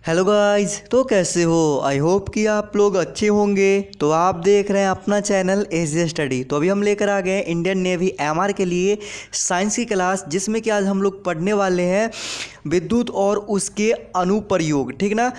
Hello guys, तो कैसे हो। आई होप कि आप लोग अच्छे होंगे। तो आप देख रहे हैं अपना चैनल एसजे स्टडी। तो अभी हम लेकर आ गए इंडियन नेवी एमआर के लिए साइंस की क्लास, जिसमें कि आज हम लोग पढ़ने वाले हैं विद्युत और उसके अनुप्रयोग। ठीक ना,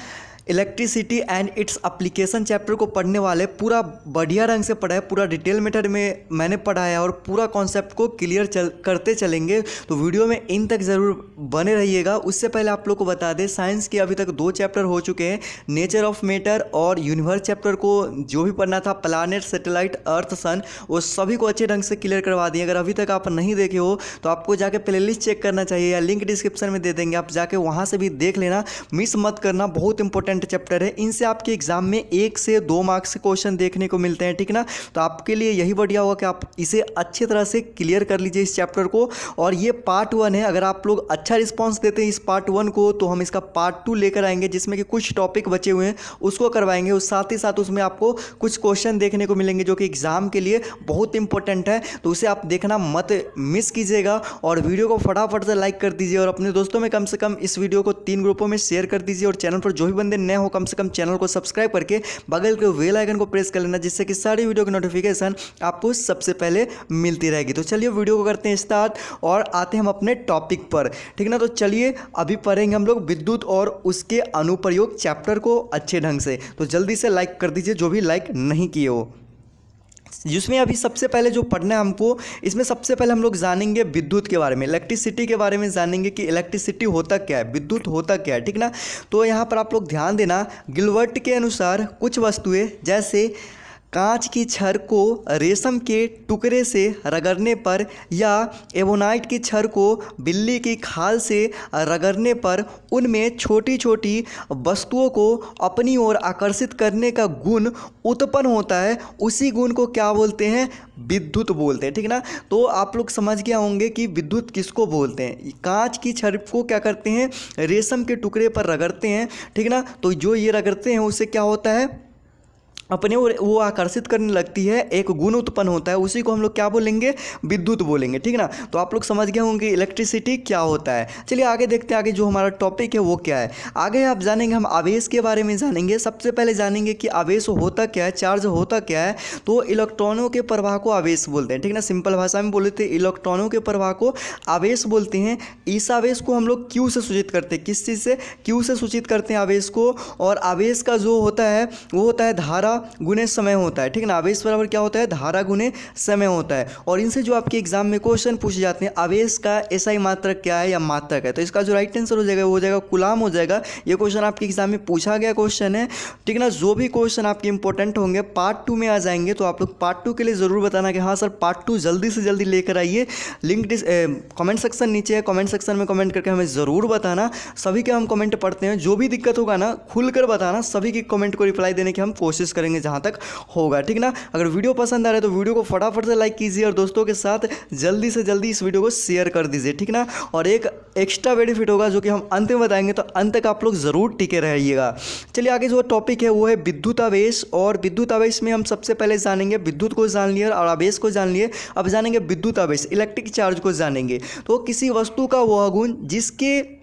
electricity and its application chapter को पढ़ने वाले। पूरा बढ़िया रंग से पढ़ा है, पूरा डिटेल मेथड में मैंने पढ़ा है और पूरा कॉन्सेप्ट को क्लियर करते चलेंगे। तो वीडियो में इन तक ज़रूर बने रहिएगा। उससे पहले आप लोग को बता दें, साइंस के अभी तक 2 चैप्टर हो चुके हैं, नेचर ऑफ मैटर और यूनिवर्स चैप्टर को जो भी पढ़ना था, प्लानेट, सैटेलाइट, अर्थ, सन, वो सभी को अच्छे ढंग से क्लियर करवा दिए। अगर अभी तक आप नहीं देखे हो तो आपको जाके प्लेलिस्ट चेक करना चाहिए, या लिंक डिस्क्रिप्शन में दे देंगे, आप जाके वहाँ से भी देख लेना, मिस मत करना। बहुत इंपॉर्टेंट चैप्टर है, इनसे आपके एग्जाम में 1 से 2 मार्क्स के क्वेश्चन देखने को मिलते हैं। ठीक ना, तो आपके लिए यही बढ़िया होगा कि आप इसे अच्छी तरह से क्लियर कर लीजिए इस चैप्टर को। और ये पार्ट 1 है। अगर आप लोग अच्छा रिस्पांस देते हैं इस पार्ट 1 को, तो हम इसका पार्ट 2 लेकर आएंगे, जिसमें कि कुछ टॉपिक बचे हुए हैं उसको करवाएंगे। उस साथ ही साथ उसमें आपको कुछ क्वेश्चन देखने को मिलेंगे जो कि एग्जाम के लिए बहुत इंपॉर्टेंट है। तो उसे आप देखना मत मिस कीजिएगा, और वीडियो को फटाफट से लाइक कर दीजिए, और अपने दोस्तों में कम से कम इस वीडियो को 3 ग्रुपों में शेयर कर दीजिए। और चैनल पर जो भी बंदे नए हो, कम से कम चैनल को सब्सक्राइब करके बगल के बेल आइकन को प्रेस कर लेना, जिससे कि सारी वीडियो की नोटिफिकेशन आपको सबसे पहले मिलती रहेगी। तो चलिए वीडियो को करते हैं स्टार्ट और आते हैं हम अपने टॉपिक पर। ठीक ना, तो चलिए अभी पढ़ेंगे हम लोग विद्युत और उसके अनुप्रयोग चैप्टर को अच्छे ढंग से। तो जल्दी से लाइक कर दीजिए जो भी लाइक नहीं किए हो। जिसमें अभी सबसे पहले जो पढ़ना है हमको, इसमें सबसे पहले हम लोग जानेंगे विद्युत के बारे में, इलेक्ट्रिसिटी के बारे में जानेंगे कि इलेक्ट्रिसिटी होता क्या है, विद्युत होता क्या है। ठीक ना, तो यहाँ पर आप लोग ध्यान देना, गिलवर्ट के अनुसार कुछ वस्तुएं जैसे कांच की छड़ को रेशम के टुकड़े से रगड़ने पर, या एबोनाइट की छड़ को बिल्ली की खाल से रगड़ने पर उनमें छोटी छोटी वस्तुओं को अपनी ओर आकर्षित करने का गुण उत्पन्न होता है। उसी गुण को क्या बोलते हैं? विद्युत बोलते हैं। ठीक ना, तो आप लोग समझ गए होंगे कि विद्युत किसको बोलते हैं। कांच की छड़ को क्या करते हैं? रेशम के टुकड़े पर रगड़ते हैं। ठीक ना, तो जो ये रगड़ते हैं उससे क्या होता है? अपने वो आकर्षित करने लगती है, एक गुण उत्पन्न होता है, उसी को हम लोग क्या बोलेंगे? विद्युत बोलेंगे। ठीक ना, तो आप लोग समझ गए होंगे इलेक्ट्रिसिटी क्या होता है। चलिए आगे देखते हैं, आगे जो हमारा टॉपिक है वो क्या है। आगे आप जानेंगे, हम आवेश के बारे में जानेंगे। सबसे पहले जानेंगे कि आवेश होता क्या है, चार्ज होता क्या है। तो इलेक्ट्रॉनों के प्रवाह को आवेश बोलते हैं। ठीक ना, सिंपल भाषा में बोले तो इलेक्ट्रॉनों के प्रवाह को आवेश बोलते हैं। इस आवेश को हम लोग क्यू से सूचित करते हैं। किस चीज़ से? क्यू से सूचित करते हैं आवेश को। और आवेश का जो होता है वो होता है धारा गुने समय होता है। ठीक ना, आवेश बराबर क्या होता है? धारा गुने समय होता है। और इनसे जो आपके एग्जाम में क्वेश्चन पूछे जाते हैं, आवेश का एसआई मात्रक क्या है या मात्रक है, तो इसका जो राइट आंसर हो जाएगा वो हो जाएगा कूलाम हो जाएगा। ये क्वेश्चन आपके एग्जाम में पूछा गया क्वेश्चन है। ठीक ना, जो भी क्वेश्चन आपके इंपॉर्टेंट होंगे पार्ट 2 में आ जाएंगे, तो आप लोग पार्ट 2 के लिए ज़रूर बताना कि हाँ सर पार्ट 2 जल्दी से जल्दी लेकर आइए। लिंक कमेंट सेक्शन नीचे है, कमेंट सेक्शन में कमेंट करके हमें ज़रूर बताना। सभी के हम कमेंट पढ़ते हैं, जो भी दिक्कत होगा ना खुलकर बताना, सभी की कमेंट को रिप्लाई देने की हम कोशिश करेंगे जहाँ तक होगा। ठीक ना, अगर वीडियो पसंद आ रहा है तो वीडियो को फटाफट से लाइक कीजिए, और दोस्तों के साथ जल्दी से जल्दी इस वीडियो को शेयर कर दीजिए। ठीक ना, और एक एक्स्ट्रा बेनिफिट होगा जो कि हम अंत में बताएंगे, तो अंत तक आप लोग ज़रूर टिके रहिएगा। चलिए आगे जो टॉपिक है वो है विद्युत आवेश। और विद्युत आवेश में हम सबसे पहले जानेंगे, विद्युत को जान लिए और आवेश को जान लिए, अब जानेंगे विद्युत आवेश, इलेक्ट्रिक चार्ज को जानेंगे। तो किसी वस्तु का वह गुण जिसके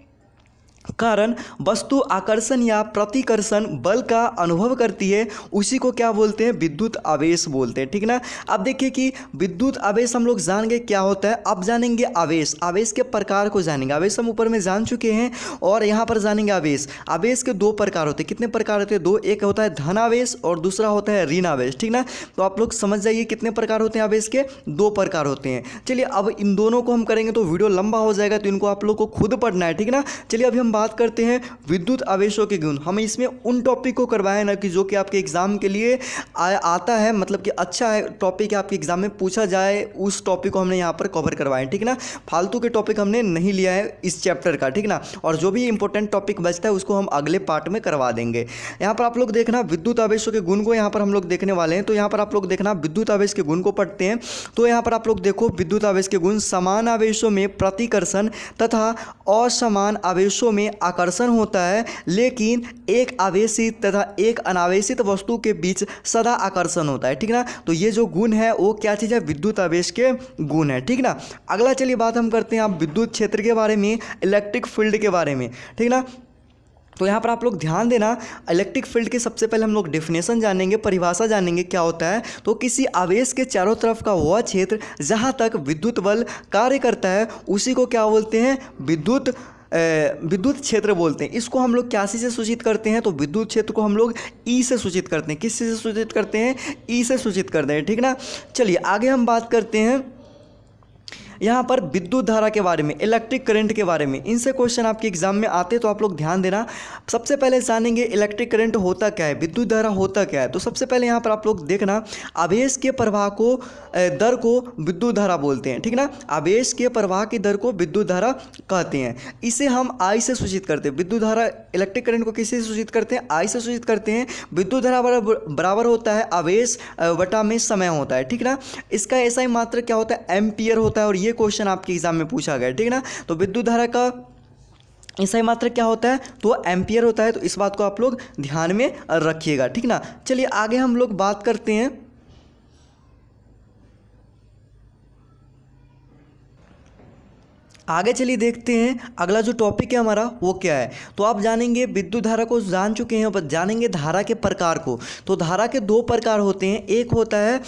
कारण वस्तु आकर्षण या प्रतिकर्षण बल का अनुभव करती है, उसी को क्या बोलते हैं? विद्युत आवेश बोलते हैं। ठीक ना, अब देखिए कि विद्युत आवेश हम लोग जान गए क्या होता है। अब जानेंगे आवेश, आवेश के प्रकार को जानेंगे। आवेश हम ऊपर में जान चुके हैं, और यहाँ पर जानेंगे आवेश। आवेश के 2 प्रकार होते हैं। कितने प्रकार होते हैं? 2। एक होता है धन आवेश और दूसरा होता है ऋण आवेश। ठीक ना, तो आप लोग समझ जाइए कितने प्रकार होते हैं आवेश के? 2 प्रकार होते हैं। चलिए अब इन दोनों को हम करेंगे तो वीडियो लंबा हो जाएगा, तो इनको आप लोग को खुद पढ़ना है। ठीक ना, चलिए अभी हम बात करते हैं विद्युत आवेशों के गुण। हम इसमें उन टॉपिक को करवाएं ना कि जो कि आपके एग्जाम के लिए आता है, मतलब कि अच्छा है टॉपिक है, आपके एग्जाम में पूछा जाए, उस टॉपिक को हमने यहाँ पर कवर करवाएं। ठीक ना, फालतू के टॉपिक हमने नहीं लिया है इस चैप्टर का। ठीक ना, और जो भी इंपॉर्टेंट टॉपिक बचता है उसको हम अगले पार्ट में करवा देंगे। यहाँ पर आप लोग देखना विद्युत आवेशों के गुण को यहाँ पर हम लोग देखने वाले हैं। तो यहाँ पर आप लोग देखना विद्युत आवेश के गुण को पढ़ते हैं। तो यहाँ पर आप लोग देखो विद्युत आवेश के गुण, समान आवेशों में प्रतिकर्षण तथा असमान आवेशों में आकर्षण होता है, लेकिन एक आवेशित तथा एक अनावेशित वस्तु के बीच सदा आकर्षण होता है। ठीक ना, तो ये जो गुण है वो क्या चीज़ है? विद्युत आवेश के गुण है। ठीक ना, अगला चलिए बात हम करते हैं आप विद्युत क्षेत्र के बारे में, इलेक्ट्रिक फील्ड के बारे में। ठीक ना, तो यहाँ पर आप लोग ध्यान देना, इलेक्ट्रिक फील्ड के सबसे पहले हम लोग डेफिनेशन जानेंगे, परिभाषा जानेंगे क्या होता है। तो किसी आवेश के चारों तरफ का वह क्षेत्र जहाँ तक विद्युत बल कार्य करता है उसी को क्या बोलते हैं, विद्युत क्षेत्र बोलते हैं। इसको हम लोग क्या से सूचित करते हैं, तो विद्युत क्षेत्र को हम लोग ई से सूचित करते हैं। किस से सूचित करते हैं, ई से सूचित करते हैं, ठीक ना। चलिए आगे हम बात करते हैं यहाँ पर विद्युत धारा के बारे में, इलेक्ट्रिक करंट के बारे में। इनसे क्वेश्चन आपके एग्जाम में आते तो आप लोग ध्यान देना। सबसे पहले जानेंगे इलेक्ट्रिक करंट होता क्या है, विद्युत धारा होता क्या है। तो सबसे पहले यहाँ पर आप लोग देखना, आवेश के प्रवाह को दर को विद्युत धारा बोलते हैं, ठीक ना। आवेश के प्रवाह की दर को विद्युत धारा कहते हैं। इसे हम आई से सूचित करते हैं। विद्युत धारा, इलेक्ट्रिक करंट को किससे सूचित करते हैं, आई से सूचित करते हैं। विद्युत धारा बराबर होता है आवेश बटा में समय होता है, ठीक ना। इसका ऐसा ही मात्र क्या होता है, एम्पियर होता है। और ये क्वेश्चन आपके एग्जाम में पूछा गया, ठीक ना। तो विद्युत धारा का ऐसा ही मात्र क्या होता है, तो एम्पियर होता है। तो इस बात को आप लोग ध्यान में रखिएगा, ठीक ना। चलिए आगे हम लोग बात करते हैं आगे। चलिए देखते हैं अगला जो टॉपिक है हमारा वो क्या है। तो आप जानेंगे, विद्युत धारा को जान चुके हैं, पर जानेंगे धारा के प्रकार को। तो धारा के दो प्रकार होते हैं, एक होता है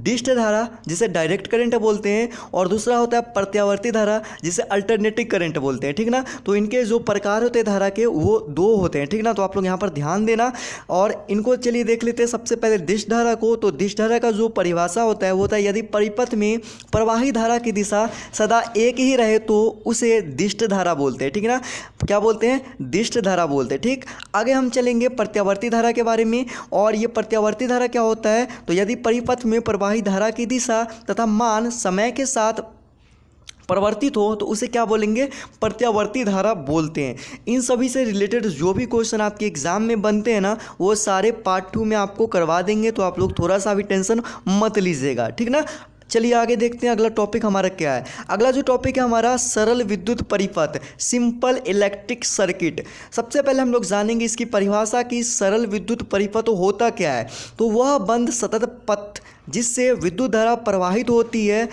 डिस्ट धारा जिसे डायरेक्ट करंट बोलते हैं, और दूसरा होता है प्रत्यावर्ती धारा जिसे अल्टरनेटिव करंट बोलते हैं, ठीक ना। तो इनके जो प्रकार होते हैं धारा के वो दो होते हैं, ठीक ना। तो आप लोग यहाँ पर ध्यान देना और इनको चलिए देख लेते हैं। सबसे पहले डिस्ट धारा को, तो डिस्ट धारा का जो परिभाषा होता है वो होता है, यदि परिपथ में प्रवाही धारा की दिशा सदा एक ही रहे तो उसे डिस्ट धारा बोलते हैं, ठीक ना। क्या बोलते हैं, डिस्ट धारा बोलते हैं, ठीक। आगे हम चलेंगे प्रत्यावर्ती धारा के बारे में। और ये प्रत्यावर्ती धारा क्या होता है, तो यदि परिपथ में प्रवाही धारा की दिशा तथा मान समय के साथ परिवर्तित हो तो उसे क्या बोलेंगे, प्रत्यावर्ती धारा बोलते हैं। इन सभी से रिलेटेड जो भी क्वेश्चन आपके एग्जाम में बनते हैं ना, वो सारे पार्ट 2 में आपको करवा देंगे। तो आप लोग थोड़ा सा भी टेंशन मत लीजिएगा, ठीक ना। चलिए आगे देखते हैं अगला टॉपिक हमारा क्या है। अगला जो टॉपिक है हमारा, सरल विद्युत परिपथ, सिंपल इलेक्ट्रिक सर्किट। सबसे पहले हम लोग जानेंगे इसकी परिभाषा की, सरल विद्युत परिपथ होता क्या है। तो वह बंद सतत पथ जिससे विद्युत धारा प्रवाहित होती है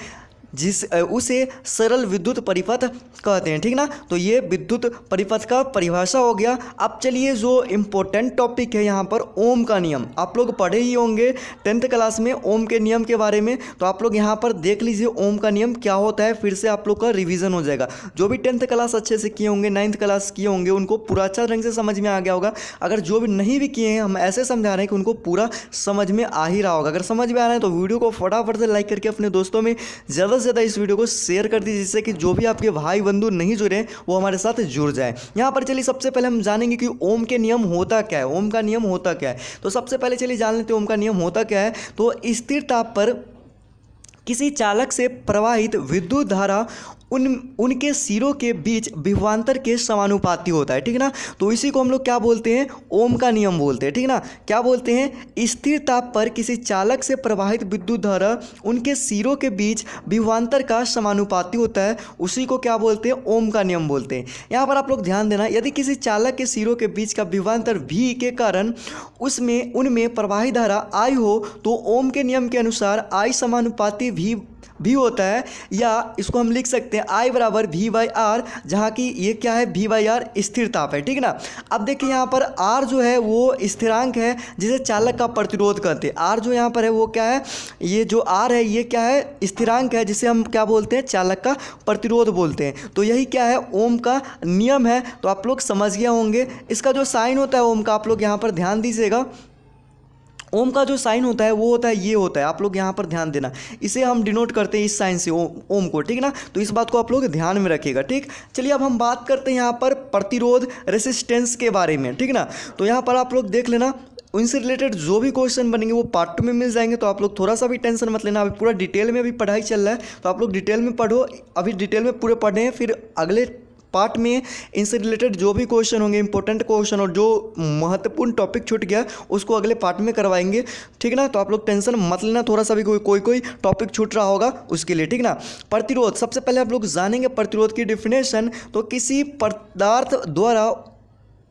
उसे सरल विद्युत परिपथ कहते हैं, ठीक ना। तो ये विद्युत परिपथ का परिभाषा हो गया। अब चलिए जो इम्पोर्टेंट टॉपिक है यहाँ पर, ओम का नियम। आप लोग पढ़े ही होंगे 10th क्लास में ओम के नियम के बारे में। तो आप लोग यहाँ पर देख लीजिए ओम का नियम क्या होता है, फिर से आप लोग का रिवीजन हो जाएगा। जो भी 10th क्लास अच्छे से किए होंगे, 9th क्लास किए होंगे, उनको पूरा अच्छा ढंग से समझ में आ गया होगा। अगर जो भी नहीं भी किए हैं, हम ऐसे समझा रहे हैं कि उनको पूरा समझ में आ ही रहा होगा। अगर समझ में आ रहा है तो वीडियो को फटाफट से लाइक करके अपने दोस्तों में ज़्यादा से ज़्यादा इस वीडियो को शेयर कर दीजिए, जिससे कि जो भी आपके भाई बंधु नहीं जुड़े हैं वो हमारे साथ जुड़ जाए। यहाँ पर चलिए सबसे पहले हम जानेंगे कि ओम के नियम होता क्या है, ओम का नियम होता क्या है। तो सबसे पहले चलिए जान लेते हैं ओम का नियम होता क्या है। तो स्थिर ताप पर किसी चालक से प्रवाहित विद्युत धारा उनके सिरों के बीच विभवांतर के समानुपाती होता है, ठीक ना। तो इसी को हम लोग क्या बोलते हैं, ओम का नियम बोलते हैं, ठीक ना। क्या बोलते हैं, स्थिर ताप पर किसी चालक से प्रवाहित विद्युत धारा उनके सिरों के बीच विभवांतर का समानुपाती होता है, उसी को क्या बोलते हैं, ओम का नियम बोलते हैं। यहाँ पर आप लोग ध्यान देना, यदि किसी चालक के सिरों के बीच का विभवांतर V के कारण उनमें प्रवाही धारा I हो तो ओम के नियम के अनुसार I समानुपाती भी होता है, या इसको हम लिख सकते हैं I बराबर V/R, जहाँ की ये क्या है, V/R स्थिर ताप है, ठीक ना। अब देखिए यहाँ पर R जो है वो स्थिरांक है जिसे चालक का प्रतिरोध कहते हैं। R जो यहाँ पर है वो क्या है, ये जो R है ये क्या है, स्थिरांक है जिसे हम क्या बोलते हैं, चालक का प्रतिरोध बोलते हैं। तो यही क्या है, ओम का नियम है। तो आप लोग समझ गए होंगे। इसका जो साइन होता है ओम का, आप लोग यहाँ पर ध्यान दीजिएगा। ओम का जो साइन होता है वो होता है, ये होता है, आप लोग यहाँ पर ध्यान देना। इसे हम डिनोट करते हैं इस साइन से, ओम को, ठीक ना। तो इस बात को आप लोग ध्यान में रखिएगा, ठीक। चलिए अब हम बात करते हैं यहाँ पर प्रतिरोध, रेसिस्टेंस के बारे में, ठीक ना। तो यहाँ पर आप लोग देख लेना, उनसे रिलेटेड जो भी क्वेश्चन बनेंगे वो पार्ट 2 में मिल जाएंगे। तो आप लोग थोड़ा सा भी टेंशन मत लेना, अभी पूरा डिटेल में अभी पढ़ाई चल रहा है। तो आप लोग डिटेल में पढ़ो, अभी डिटेल में पूरे पढ़े हैं, फिर अगले पार्ट में इनसे रिलेटेड जो भी क्वेश्चन होंगे, इंपॉर्टेंट क्वेश्चन और जो महत्वपूर्ण टॉपिक छूट गया उसको अगले पार्ट में करवाएंगे, ठीक ना। तो आप लोग टेंशन मत लेना, थोड़ा सा भी कोई टॉपिक छूट रहा होगा उसके लिए, ठीक ना। प्रतिरोध, सबसे पहले आप लोग जानेंगे प्रतिरोध की डिफिनेशन। तो किसी पदार्थ द्वारा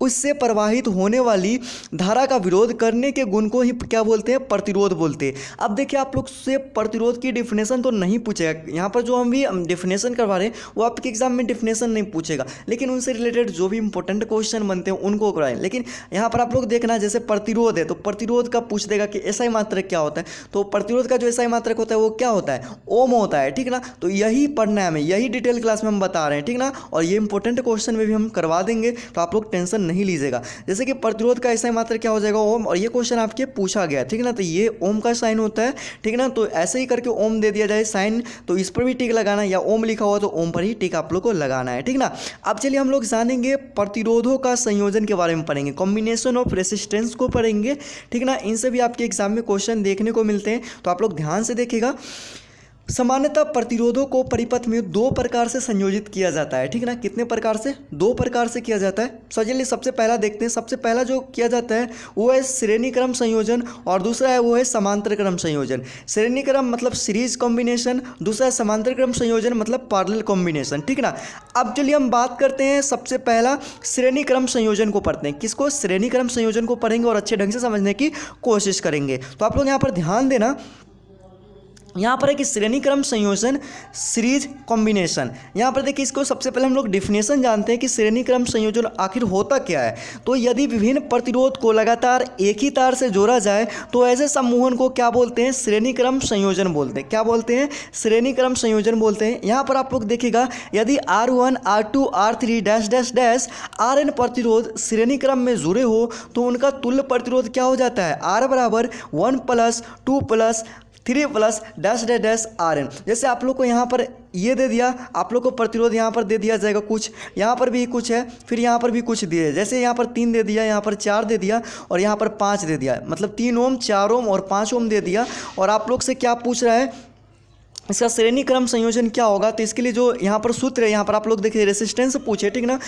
उससे प्रवाहित होने वाली धारा का विरोध करने के गुण को ही क्या बोलते हैं, प्रतिरोध बोलते हैं। अब देखिए आप लोग से प्रतिरोध की डिफिनेशन तो नहीं पूछेगा, यहाँ पर जो हम भी डिफिनेशन करवा रहे हैं वो आपके एग्जाम में डिफिनेशन नहीं पूछेगा, लेकिन उनसे रिलेटेड जो भी इंपॉर्टेंट क्वेश्चन बनते हैं उनको कराएं। लेकिन यहाँ पर आप लोग देखना, जैसे प्रतिरोध है तो प्रतिरोध का पूछ देगा कि एसआई मात्रक क्या होता है, तो प्रतिरोध का जो एसआई मात्रक होता है वो क्या होता है, ओम होता है, ठीक ना। तो यही पढ़ना है हमें, यही डिटेल क्लास में हम बता रहे हैं, ठीक ना। और ये इंपॉर्टेंट क्वेश्चन में भी हम करवा देंगे, तो आप लोग टेंशन नहीं लीजिएगा। जैसे कि प्रतिरोध का एसआई मात्रक क्या हो जाएगा, ओम, और ये क्वेश्चन आपके पूछा गया, ठीक ना। तो ये ओम का साइन होता है, ठीक ना। तो ऐसे ही करके ओम दे दिया जाए साइन, तो इस पर भी टिक लगाना, या ओम लिखा हुआ तो ओम पर ही टिक आप लोग को लगाना है, ठीक ना। अब चलिए हम लोग जानेंगे प्रतिरोधों का संयोजन के बारे में पढ़ेंगे, कॉम्बिनेशन ऑफ रेसिस्टेंस को पढ़ेंगे, ठीक ना। इनसे भी आपके एग्जाम में क्वेश्चन देखने को मिलते हैं, तो आप लोग ध्यान से देखिएगा। सामान्यतः प्रतिरोधों को परिपथ में दो प्रकार से संयोजित किया जाता है, ठीक ना। कितने प्रकार से, दो प्रकार से किया जाता है। चलिए सबसे पहला देखते हैं। सबसे पहला जो किया जाता है वो है श्रेणी क्रम संयोजन, और दूसरा है वो है समांतर क्रम संयोजन। श्रेणी क्रम मतलब सीरीज कॉम्बिनेशन, दूसरा है समांतर क्रम संयोजन मतलब पैरेलल कॉम्बिनेशन, ठीक ना। अब चलिए हम बात करते हैं, सबसे पहला श्रेणी क्रम संयोजन को पढ़ते हैं। किसको, श्रेणी क्रम संयोजन को पढ़ेंगे और अच्छे ढंग से समझने की कोशिश करेंगे। तो आप लोग यहाँ पर ध्यान देना, यहाँ पर है कि श्रेणी क्रम संयोजन सीरीज कॉम्बिनेशन। यहाँ पर देखिए, इसको सबसे पहले हम लोग डिफिनेशन जानते हैं कि श्रेणी क्रम संयोजन आखिर होता क्या है। तो यदि विभिन्न प्रतिरोध को लगातार एक ही तार से जोड़ा जाए तो ऐसे सम्मोहन को क्या बोलते हैं, श्रेणी क्रम संयोजन बोलते हैं। क्या बोलते हैं, श्रेणी क्रम संयोजन बोलते हैं। यहाँ पर आप लोग देखिएगा, यदि R1 R2 R3 dash dash dash Rn प्रतिरोध श्रेणी क्रम में जुड़े हो तो उनका तुल्य प्रतिरोध क्या हो जाता है, R बराबर 1 + 2 + 3 + डैश डैश डैश Rn। जैसे आप लोग को यहाँ पर ये दे दिया, आप लोग को प्रतिरोध यहाँ पर दे दिया जाएगा कुछ, यहाँ पर भी कुछ है, फिर यहाँ पर भी कुछ दिए, जैसे यहाँ पर 3 दे दिया, यहाँ पर 4 दे दिया और यहाँ पर 5 दे दिया, मतलब 3 ओम 4 ओम और 5 ओम दे दिया। और आप लोग से क्या पूछ रहा है, इसका श्रेणी क्रम संयोजन क्या होगा। तो इसके लिए जो यहाँ पर सूत्र है, यहाँ पर आप लोग देखिए रेसिस्टेंस पूछे, ठीक ना।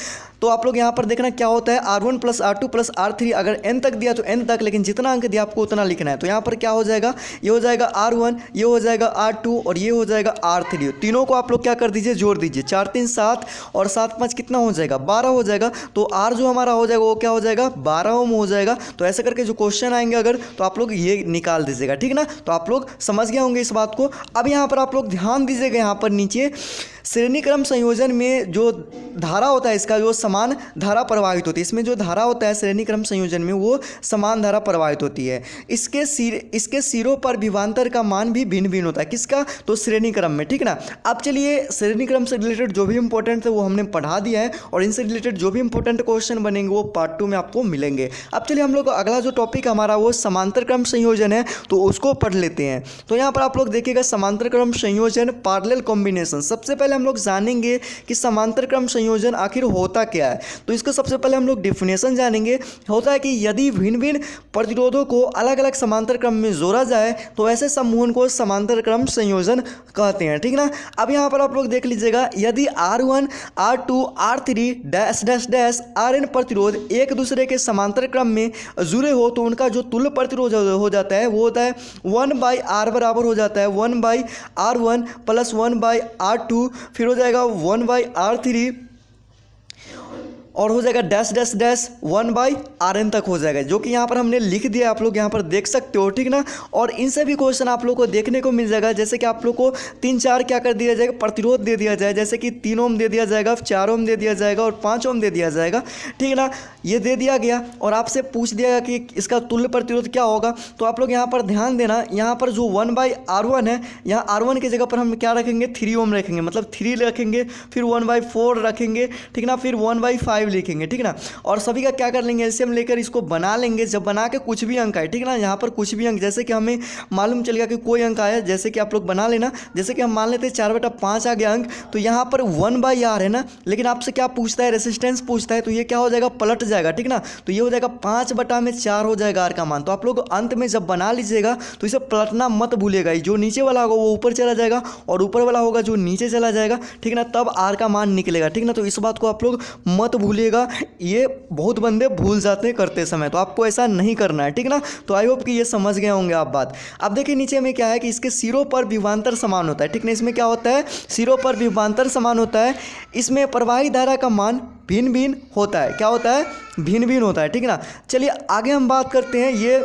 तो आप लोग यहाँ पर देखना क्या होता है, R1 + R2 + R3, अगर n तक दिया तो n तक, लेकिन जितना अंक दिया आपको उतना लिखना है। तो यहाँ पर क्या हो जाएगा, ये हो जाएगा R1, ये हो जाएगा R2 और ये हो जाएगा R3। तीनों को आप लोग क्या कर दीजिए, जोड़ दीजिए। 4 3 7 और 7 5 कितना हो जाएगा, 12 हो जाएगा। तो R जो हमारा हो जाएगा वो क्या हो जाएगा, 12 ओम हो जाएगा। तो ऐसे करके जो क्वेश्चन आएंगे अगर, तो आप लोग ये निकाल दीजिएगा, ठीक ना। तो आप लोग समझ गए होंगे इस बात को। अब यहाँ पर आप लोग ध्यान दीजिएगा, यहाँ पर नीचे श्रेणी क्रम संयोजन में जो धारा होता है इसका, जो समान धारा प्रवाहित होती है, इसमें जो धारा होता है श्रेणी क्रम संयोजन में वो समान धारा प्रवाहित होती है। इसके सिरों पर विभवांतर का मान भी भिन्न भिन्न होता है। किसका, तो श्रेणी क्रम में, ठीक ना। अब चलिए श्रेणी क्रम से रिलेटेड जो भी इंपॉर्टेंट थे वो हमने पढ़ा दिया है, और इनसे रिलेटेड जो भी इंपॉर्टेंट क्वेश्चन बनेंगे वो पार्ट 2 में आपको मिलेंगे। अब चलिए हम लोग अगला जो टॉपिक हमारा वो समांतर क्रम संयोजन है, तो उसको पढ़ लेते हैं। तो यहाँ पर आप लोग देखिएगा, समांतर क्रम संयोजन पैरेलल कॉम्बिनेशन। सबसे पहले हम लोग जानेंगे कि समांतर क्रम संयोजन आखिर होता क्या है। तो इसको सबसे पहले हम लोग डिफिनेशन जानेंगे। होता है कि यदि भिन्न भिन्न प्रतिरोधों को अलग अलग समांतर क्रम में जोड़ा जाए तो ऐसे समूहन को समांतर क्रम संयोजन कहते हैं, ठीक ना। अब यहाँ पर आप लोग देख लीजिएगा, यदि R1 R2 R3 dash dash dash Rn प्रतिरोध एक दूसरे के समांतर क्रम में जुड़े हो तो उनका जो तुल्य प्रतिरोध हो जाता है वो होता है 1/R बराबर हो जाता है 1/R1 + 1/R2, फिर हो जाएगा 1/R3 और हो जाएगा डैश डैश डैश 1/Rn तक हो जाएगा, जो कि यहाँ पर हमने लिख दिया, आप लोग यहाँ पर देख सकते हो, ठीक ना। और इनसे भी क्वेश्चन आप लोग को देखने को मिल जाएगा, जैसे कि आप लोग को 3 4 क्या कर दिया जाएगा, प्रतिरोध दे दिया जाए, जैसे कि 3 ओम दे दिया जाएगा, 4 ओम दे दिया जाएगा और 5 ओम दे दिया जाएगा, ठीक ना। ये दे दिया गया और आपसे पूछ दिया गया कि इसका तुल्य प्रतिरोध क्या होगा। तो आप लोग यहाँ पर ध्यान देना, यहाँ पर जो 1/R1 है, यहाँ R1 की जगह पर हम क्या रखेंगे, 3 ओम रखेंगे, मतलब 3 रखेंगे, फिर 1/4 रखेंगे, ठीक ना, फिर 1/5 लिखेंगे, ठीक ना। और सभी का क्या कर लेंगे, एलसीएम लेकर इसको बना लेंगे। जब बना के कुछ भी अंक आए, ठीक ना, यहाँ पर कुछ भी अंक, जैसे कि हमें मालूम चल गया कि कोई अंक आया, जैसे कि आप लोग बना लेना, जैसे कि हम मान लेते हैं 4/5 आ गया अंक, तो यहाँ पर 1/R है ना, लेकिन आपसे क्या पूछता है, रेसिस्टेंस पूछता है, तो ये क्या हो जाएगा, पलट जाएगा, ठीक ना। तो ये हो जाएगा 5/4 हो जाएगा R का मान। तो आप लोग अंत में जब बना लीजिएगा तो इसे पलटना मत भूलिएगा, जो नीचे वाला होगा वो ऊपर चला जाएगा और ऊपर वाला होगा जो नीचे चला जाएगा, ठीक ना, तब R का मान निकलेगा, ठीक ना। तो इस बात को आप लोग मत भूलिएगा। भूलिएगा, ये बहुत बंदे भूल जाते हैं करते समय, तो आपको ऐसा नहीं करना है, ठीक ना। तो आई होप कि ये समझ गए होंगे आप बात। अब देखिए नीचे में क्या है कि इसके सिरों पर विभवांतर समान होता है, ठीक ना। इसमें क्या होता है, सिरों पर विभवांतर समान होता है। इसमें प्रवाही धारा का मान भिन्न भिन्न होता है। क्या होता है, भिन्न भिन्न होता है, ठीक ना। चलिए आगे हम बात करते हैं। ये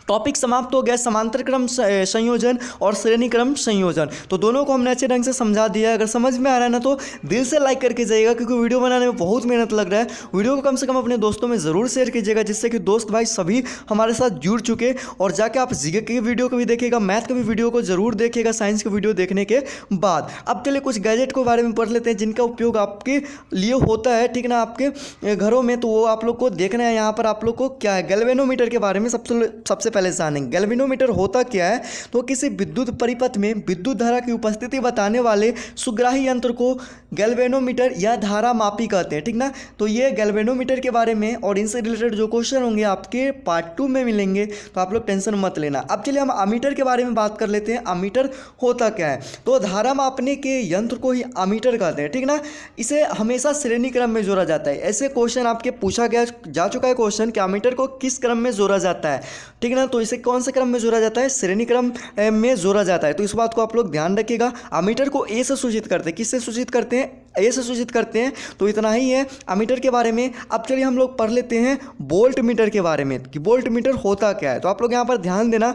टॉपिक समाप्त हो गया, समांतर क्रम संयोजन और श्रेणी क्रम संयोजन। तो दोनों को हमने अच्छे ढंग से समझा दिया है। अगर समझ में आ रहा है ना तो दिल से लाइक करके जाइएगा, क्योंकि वीडियो बनाने में बहुत मेहनत लग रहा है। वीडियो को कम से कम अपने दोस्तों में ज़रूर शेयर कीजिएगा, जिससे कि दोस्त भाई सभी हमारे साथ जुड़ चुके। और जाके आप जीके की वीडियो को भी देखिएगा, मैथ के भी वीडियो को जरूर देखिएगा साइंस की वीडियो देखने के बाद। अब चलिए कुछ गैजेट के बारे में पढ़ लेते हैं जिनका उपयोग आपके लिए होता है, ठीक ना, आपके घरों में। तो वो आप लोग को देखना है। यहाँ पर आप लोग को क्या है, गैल्वेनोमीटर के बारे में सबसे पहले जानेंगे। गैल्वेनोमीटर होता क्या है, तो किसी विद्युत परिपथ में विद्युत धारा की उपस्थिति बताने वाले सुग्राही यंत्र को गैल्वेनोमीटर या धारा मापी कहते हैं, ठीक ना। तो ये गैल्वेनोमीटर के बारे में और इनसे रिलेटेड जो क्वेश्चन होंगे आपके पार्ट 2 में मिलेंगे, तो आप लोग टेंशन मत लेना। अब चलिए हम अमीटर के बारे में बात कर लेते हैं। अमीटर होता क्या है, तो धारा मापने के यंत्र को ही अमीटर कहते हैं, ठीक ना। इसे हमेशा श्रेणी क्रम में जोड़ा जाता है। ऐसे क्वेश्चन आपके पूछा जा चुका है क्वेश्चन कि अमीटर को किस क्रम में जोड़ा जाता है, ठीक ना। तो इसे कौन से क्रम में जोड़ा जाता है, श्रेणी क्रम में जोड़ा जाता है। तो इस बात को आप लोग ध्यान रखिएगा। अमीटर को ए से सूचित करते हैं, किससे सूचित करते हैं, ए से सूचित करते हैं। तो इतना ही है अमीटर के बारे में। अब चलिए हम लोग पढ़ लेते हैं वोल्ट मीटर के बारे में कि वोल्ट मीटर होता क्या है। तो आप लोग यहाँ पर ध्यान देना,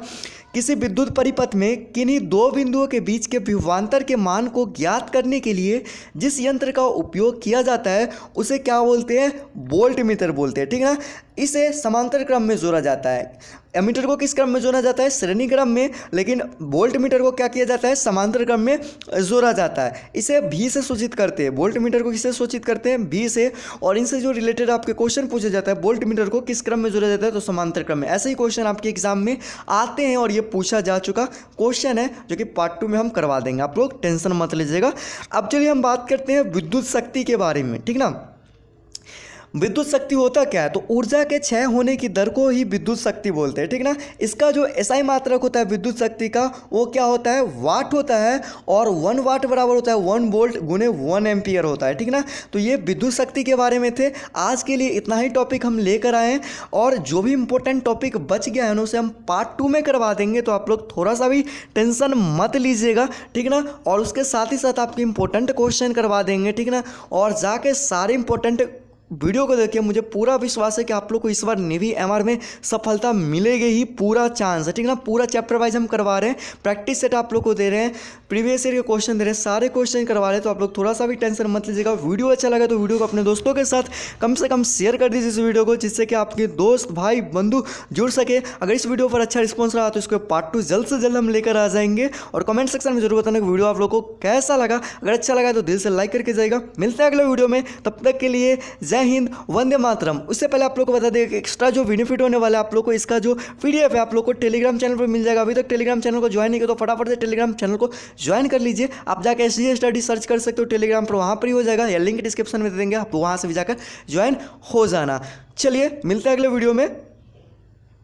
किसी विद्युत परिपथ में किन्हीं दो बिंदुओं के बीच के विभवांतर के मान को ज्ञात करने के लिए जिस यंत्र का उपयोग किया जाता है उसे क्या बोलते हैं, वोल्ट मीटर बोलते हैं, ठीक है ना। इसे समांतर क्रम में जोड़ा जाता है। एमीटर को किस क्रम में जोड़ा जाता है, श्रेणी क्रम में, लेकिन वोल्ट मीटर को क्या किया जाता है, समांतर क्रम में जोड़ा जाता है। इसे भी से सूचित करते हैं। वोल्ट मीटर को किससे सूचित करते हैं, भी से। और इनसे जो रिलेटेड आपके क्वेश्चन पूछा जाता है, वोल्ट मीटर को किस क्रम में जोड़ा जाता है, तो समांतर क्रम में। ऐसे ही क्वेश्चन आपके एग्जाम में आते हैं और ये पूछा जा चुका क्वेश्चन है, जो कि पार्ट 2 में हम करवा देंगे, आप लोग टेंशन मत लीजिएगा। अब चलिए हम बात करते हैं विद्युत शक्ति के बारे में, ठीक ना। विद्युत शक्ति होता क्या है, तो ऊर्जा के क्षय होने की दर को ही विद्युत शक्ति बोलते हैं, ठीक ना। इसका जो एसआई मात्रक होता है विद्युत शक्ति का, वो क्या होता है, वाट होता है। और 1 वाट बराबर होता है 1 वोल्ट गुने 1 एम्पियर होता है, ठीक ना। तो ये विद्युत शक्ति के बारे में थे। आज के लिए इतना ही टॉपिक हम लेकर आए हैं, और जो भी इंपॉर्टेंट टॉपिक बच गया है उसे हम पार्ट 2 में करवा देंगे। तो आप लोग थोड़ा सा भी टेंशन मत लीजिएगा, ठीक ना। और उसके साथ ही साथ आपके इंपॉर्टेंट क्वेश्चन करवा देंगे, ठीक ना। और जाके सारे इंपॉर्टेंट वीडियो को देखिए, मुझे पूरा विश्वास है कि आप लोग को इस बार नेवी एमआर में सफलता मिलेगी ही, पूरा चांस है, ठीक ना। पूरा चैप्टर वाइज हम करवा रहे हैं, प्रैक्टिस सेट आप लोग को दे रहे हैं, प्रीवियस ईयर के क्वेश्चन दे रहे हैं, सारे क्वेश्चन करवा रहे हैं। तो आप लोग थोड़ा सा भी टेंशन मत लीजिएगा। वीडियो अच्छा लगा तो वीडियो को अपने दोस्तों के साथ कम से कम शेयर कर दीजिए इस वीडियो को, जिससे कि आपके दोस्त भाई बंधु जुड़ सके। अगर इस वीडियो पर अच्छा रिस्पॉन्स रहा तो इसको पार्ट 2 जल्द से जल्द हम लेकर आ जाएंगे। और कमेंट सेक्शन में जरूर बताना कि वीडियो आप लोग को कैसा लगा। अगर अच्छा लगा तो दिल से लाइक करके जाएगा। मिलते हैं अगले वीडियो में, तब तक के लिए जय हिंद, वंदे मातरम। उससे पहले आप लोग को बता दें कि एक्स्ट्रा जो बेनिफिट होने वाला है आप लोग को, इसका जो पीडीएफ है आप लोग को टेलीग्राम चैनल पर मिल जाएगा। अभी तक टेलीग्राम चैनल को ज्वाइन नहीं किया तो फटाफट से टेलीग्राम चैनल को ज्वाइन कर लीजिए। आप जाकर एसजीएस स्टडी सर्च कर सकते हो टेलीग्राम पर, वहाँ पर ही हो जाएगा, या लिंक डिस्क्रिप्शन में दे देंगे, आप वहाँ से भी जाकर ज्वाइन हो जाना। चलिए मिलते हैं अगले वीडियो में।